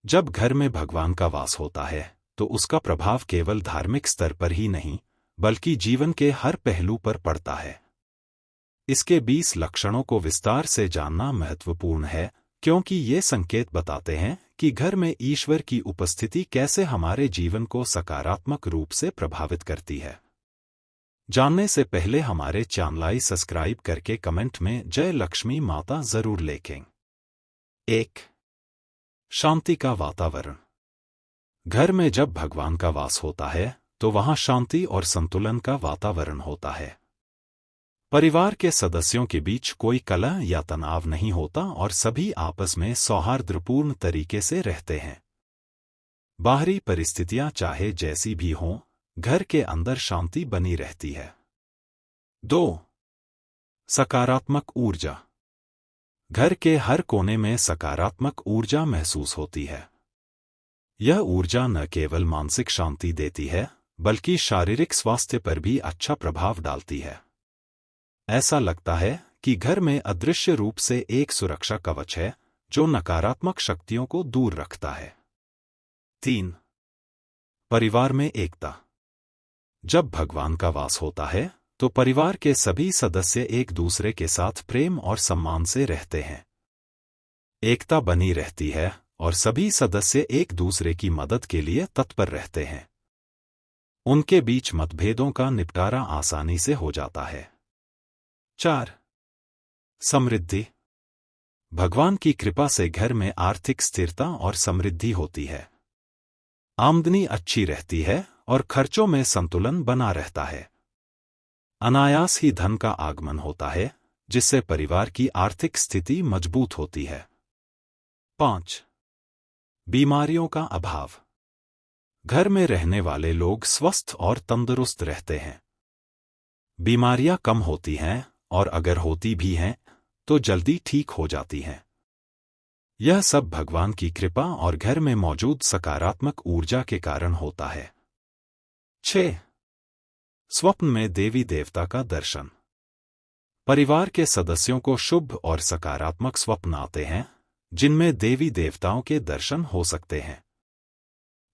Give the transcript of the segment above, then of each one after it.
जब घर में भगवान का वास होता है तो उसका प्रभाव केवल धार्मिक स्तर पर ही नहीं बल्कि जीवन के हर पहलू पर पड़ता है। इसके 20 लक्षणों को विस्तार से जानना महत्वपूर्ण है क्योंकि ये संकेत बताते हैं कि घर में ईश्वर की उपस्थिति कैसे हमारे जीवन को सकारात्मक रूप से प्रभावित करती है। जानने से पहले हमारे चैनल सब्सक्राइब करके कमेंट में जय लक्ष्मी माता जरूर लिखें। 1. शांति का वातावरण। घर में जब भगवान का वास होता है तो वहां शांति और संतुलन का वातावरण होता है। परिवार के सदस्यों के बीच कोई कलह या तनाव नहीं होता और सभी आपस में सौहार्दपूर्ण तरीके से रहते हैं। बाहरी परिस्थितियां चाहे जैसी भी हों, घर के अंदर शांति बनी रहती है। 2. सकारात्मक ऊर्जा। घर के हर कोने में सकारात्मक ऊर्जा महसूस होती है। यह ऊर्जा न केवल मानसिक शांति देती है बल्कि शारीरिक स्वास्थ्य पर भी अच्छा प्रभाव डालती है। ऐसा लगता है कि घर में अदृश्य रूप से एक सुरक्षा कवच है जो नकारात्मक शक्तियों को दूर रखता है। 3. परिवार में एकता। जब भगवान का वास होता है तो परिवार के सभी सदस्य एक दूसरे के साथ प्रेम और सम्मान से रहते हैं। एकता बनी रहती है और सभी सदस्य एक दूसरे की मदद के लिए तत्पर रहते हैं। उनके बीच मतभेदों का निपटारा आसानी से हो जाता है। 4. समृद्धि। भगवान की कृपा से घर में आर्थिक स्थिरता और समृद्धि होती है। आमदनी अच्छी रहती है और खर्चों में संतुलन बना रहता है। अनायास ही धन का आगमन होता है जिससे परिवार की आर्थिक स्थिति मजबूत होती है। 5. बीमारियों का अभाव। घर में रहने वाले लोग स्वस्थ और तंदुरुस्त रहते हैं। बीमारियां कम होती हैं और अगर होती भी हैं तो जल्दी ठीक हो जाती हैं। यह सब भगवान की कृपा और घर में मौजूद सकारात्मक ऊर्जा के कारण होता है। 6. स्वप्न में देवी देवता का दर्शन। परिवार के सदस्यों को शुभ और सकारात्मक स्वप्न आते हैं जिनमें देवी देवताओं के दर्शन हो सकते हैं।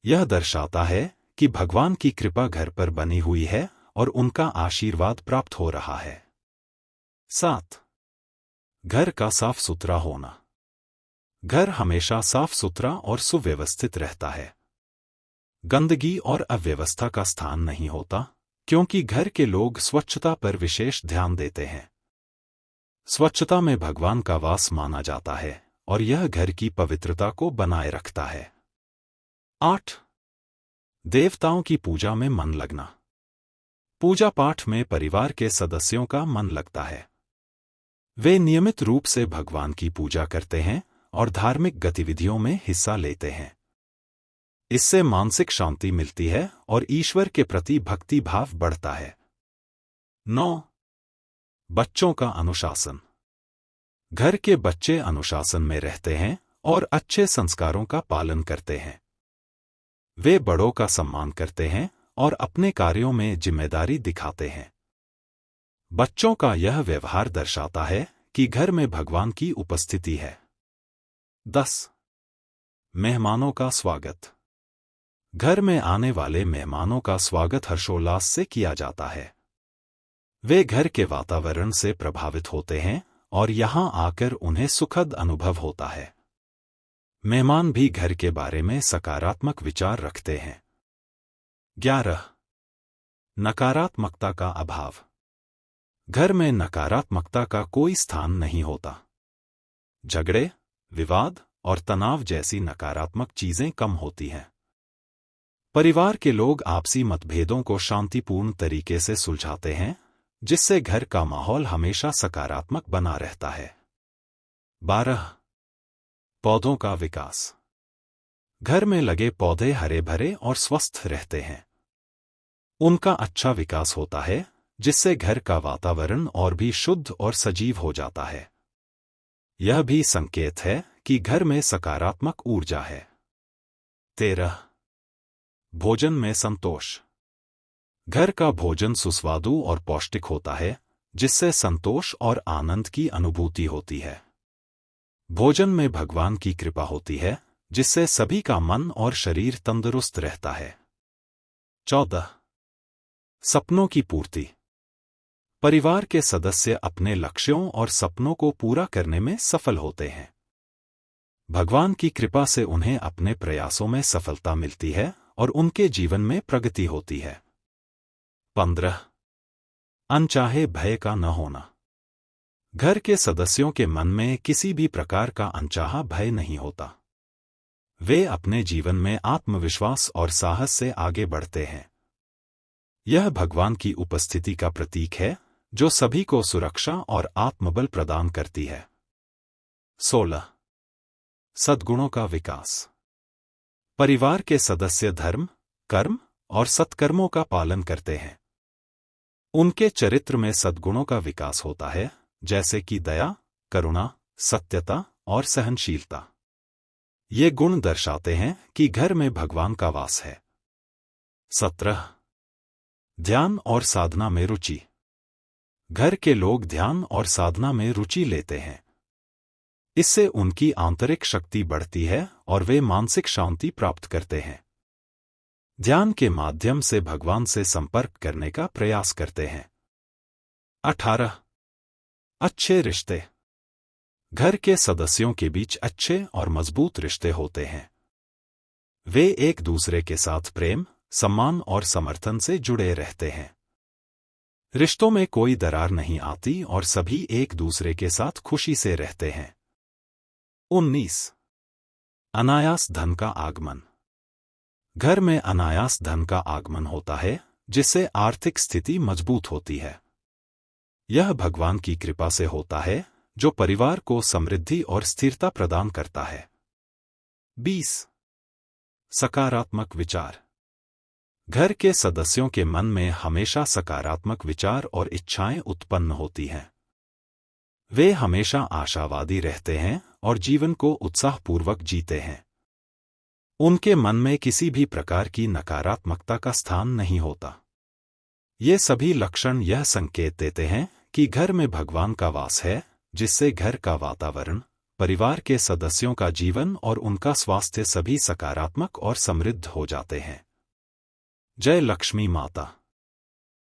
यह दर्शाता है कि भगवान की कृपा घर पर बनी हुई है और उनका आशीर्वाद प्राप्त हो रहा है। 7. घर का साफ सुथरा होना। घर हमेशा साफ सुथरा और सुव्यवस्थित रहता है। गंदगी और अव्यवस्था का स्थान नहीं होता क्योंकि घर के लोग स्वच्छता पर विशेष ध्यान देते हैं। स्वच्छता में भगवान का वास माना जाता है और यह घर की पवित्रता को बनाए रखता है। 8. देवताओं की पूजा में मन लगना। पूजा पाठ में परिवार के सदस्यों का मन लगता है। वे नियमित रूप से भगवान की पूजा करते हैं और धार्मिक गतिविधियों में हिस्सा लेते हैं। इससे मानसिक शांति मिलती है और ईश्वर के प्रति भक्ति भाव बढ़ता है। 9. बच्चों का अनुशासन। घर के बच्चे अनुशासन में रहते हैं और अच्छे संस्कारों का पालन करते हैं। वे बड़ों का सम्मान करते हैं और अपने कार्यों में जिम्मेदारी दिखाते हैं। बच्चों का यह व्यवहार दर्शाता है कि घर में भगवान की उपस्थिति है। 10. मेहमानों का स्वागत। घर में आने वाले मेहमानों का स्वागत हर्षोल्लास से किया जाता है। वे घर के वातावरण से प्रभावित होते हैं और यहां आकर उन्हें सुखद अनुभव होता है। मेहमान भी घर के बारे में सकारात्मक विचार रखते हैं। 11. नकारात्मकता का अभाव। घर में नकारात्मकता का कोई स्थान नहीं होता। झगड़े, विवाद और तनाव जैसी नकारात्मक चीजें कम होती हैं। परिवार के लोग आपसी मतभेदों को शांतिपूर्ण तरीके से सुलझाते हैं जिससे घर का माहौल हमेशा सकारात्मक बना रहता है। 12. पौधों का विकास। घर में लगे पौधे हरे भरे और स्वस्थ रहते हैं। उनका अच्छा विकास होता है जिससे घर का वातावरण और भी शुद्ध और सजीव हो जाता है। यह भी संकेत है कि घर में सकारात्मक ऊर्जा है। 13. भोजन में संतोष। घर का भोजन सुस्वादु और पौष्टिक होता है जिससे संतोष और आनंद की अनुभूति होती है। भोजन में भगवान की कृपा होती है जिससे सभी का मन और शरीर तंदुरुस्त रहता है। 14. सपनों की पूर्ति। परिवार के सदस्य अपने लक्ष्यों और सपनों को पूरा करने में सफल होते हैं। भगवान की कृपा से उन्हें अपने प्रयासों में सफलता मिलती है और उनके जीवन में प्रगति होती है। 15. अनचाहे भय का न होना। घर के सदस्यों के मन में किसी भी प्रकार का अनचाहा भय नहीं होता। वे अपने जीवन में आत्मविश्वास और साहस से आगे बढ़ते हैं। यह भगवान की उपस्थिति का प्रतीक है, जो सभी को सुरक्षा और आत्मबल प्रदान करती है। 16. सद्गुणों का विकास। परिवार के सदस्य धर्म, कर्म और सत्कर्मों का पालन करते हैं। उनके चरित्र में सद्गुणों का विकास होता है, जैसे कि दया, करुणा, सत्यता और सहनशीलता। ये गुण दर्शाते हैं कि घर में भगवान का वास है। 17. ध्यान और साधना में रुचि। घर के लोग ध्यान और साधना में रुचि लेते हैं। इससे उनकी आंतरिक शक्ति बढ़ती है और वे मानसिक शांति प्राप्त करते हैं। ध्यान के माध्यम से भगवान से संपर्क करने का प्रयास करते हैं। 18. अच्छे रिश्ते। घर के सदस्यों के बीच अच्छे और मजबूत रिश्ते होते हैं। वे एक दूसरे के साथ प्रेम, सम्मान और समर्थन से जुड़े रहते हैं। रिश्तों में कोई दरार नहीं आती और सभी एक दूसरे के साथ खुशी से रहते हैं। 19. अनायास धन का आगमन। घर में अनायास धन का आगमन होता है, जिससे आर्थिक स्थिति मजबूत होती है। यह भगवान की कृपा से होता है, जो परिवार को समृद्धि और स्थिरता प्रदान करता है। 20. सकारात्मक विचार। घर के सदस्यों के मन में हमेशा सकारात्मक विचार और इच्छाएं उत्पन्न होती हैं। वे हमेशा आशावादी रहते हैं और जीवन को उत्साहपूर्वक जीते हैं। उनके मन में किसी भी प्रकार की नकारात्मकता का स्थान नहीं होता। ये सभी लक्षण यह संकेत देते हैं कि घर में भगवान का वास है, जिससे घर का वातावरण, परिवार के सदस्यों का जीवन और उनका स्वास्थ्य सभी सकारात्मक और समृद्ध हो जाते हैं। जय लक्ष्मी माता।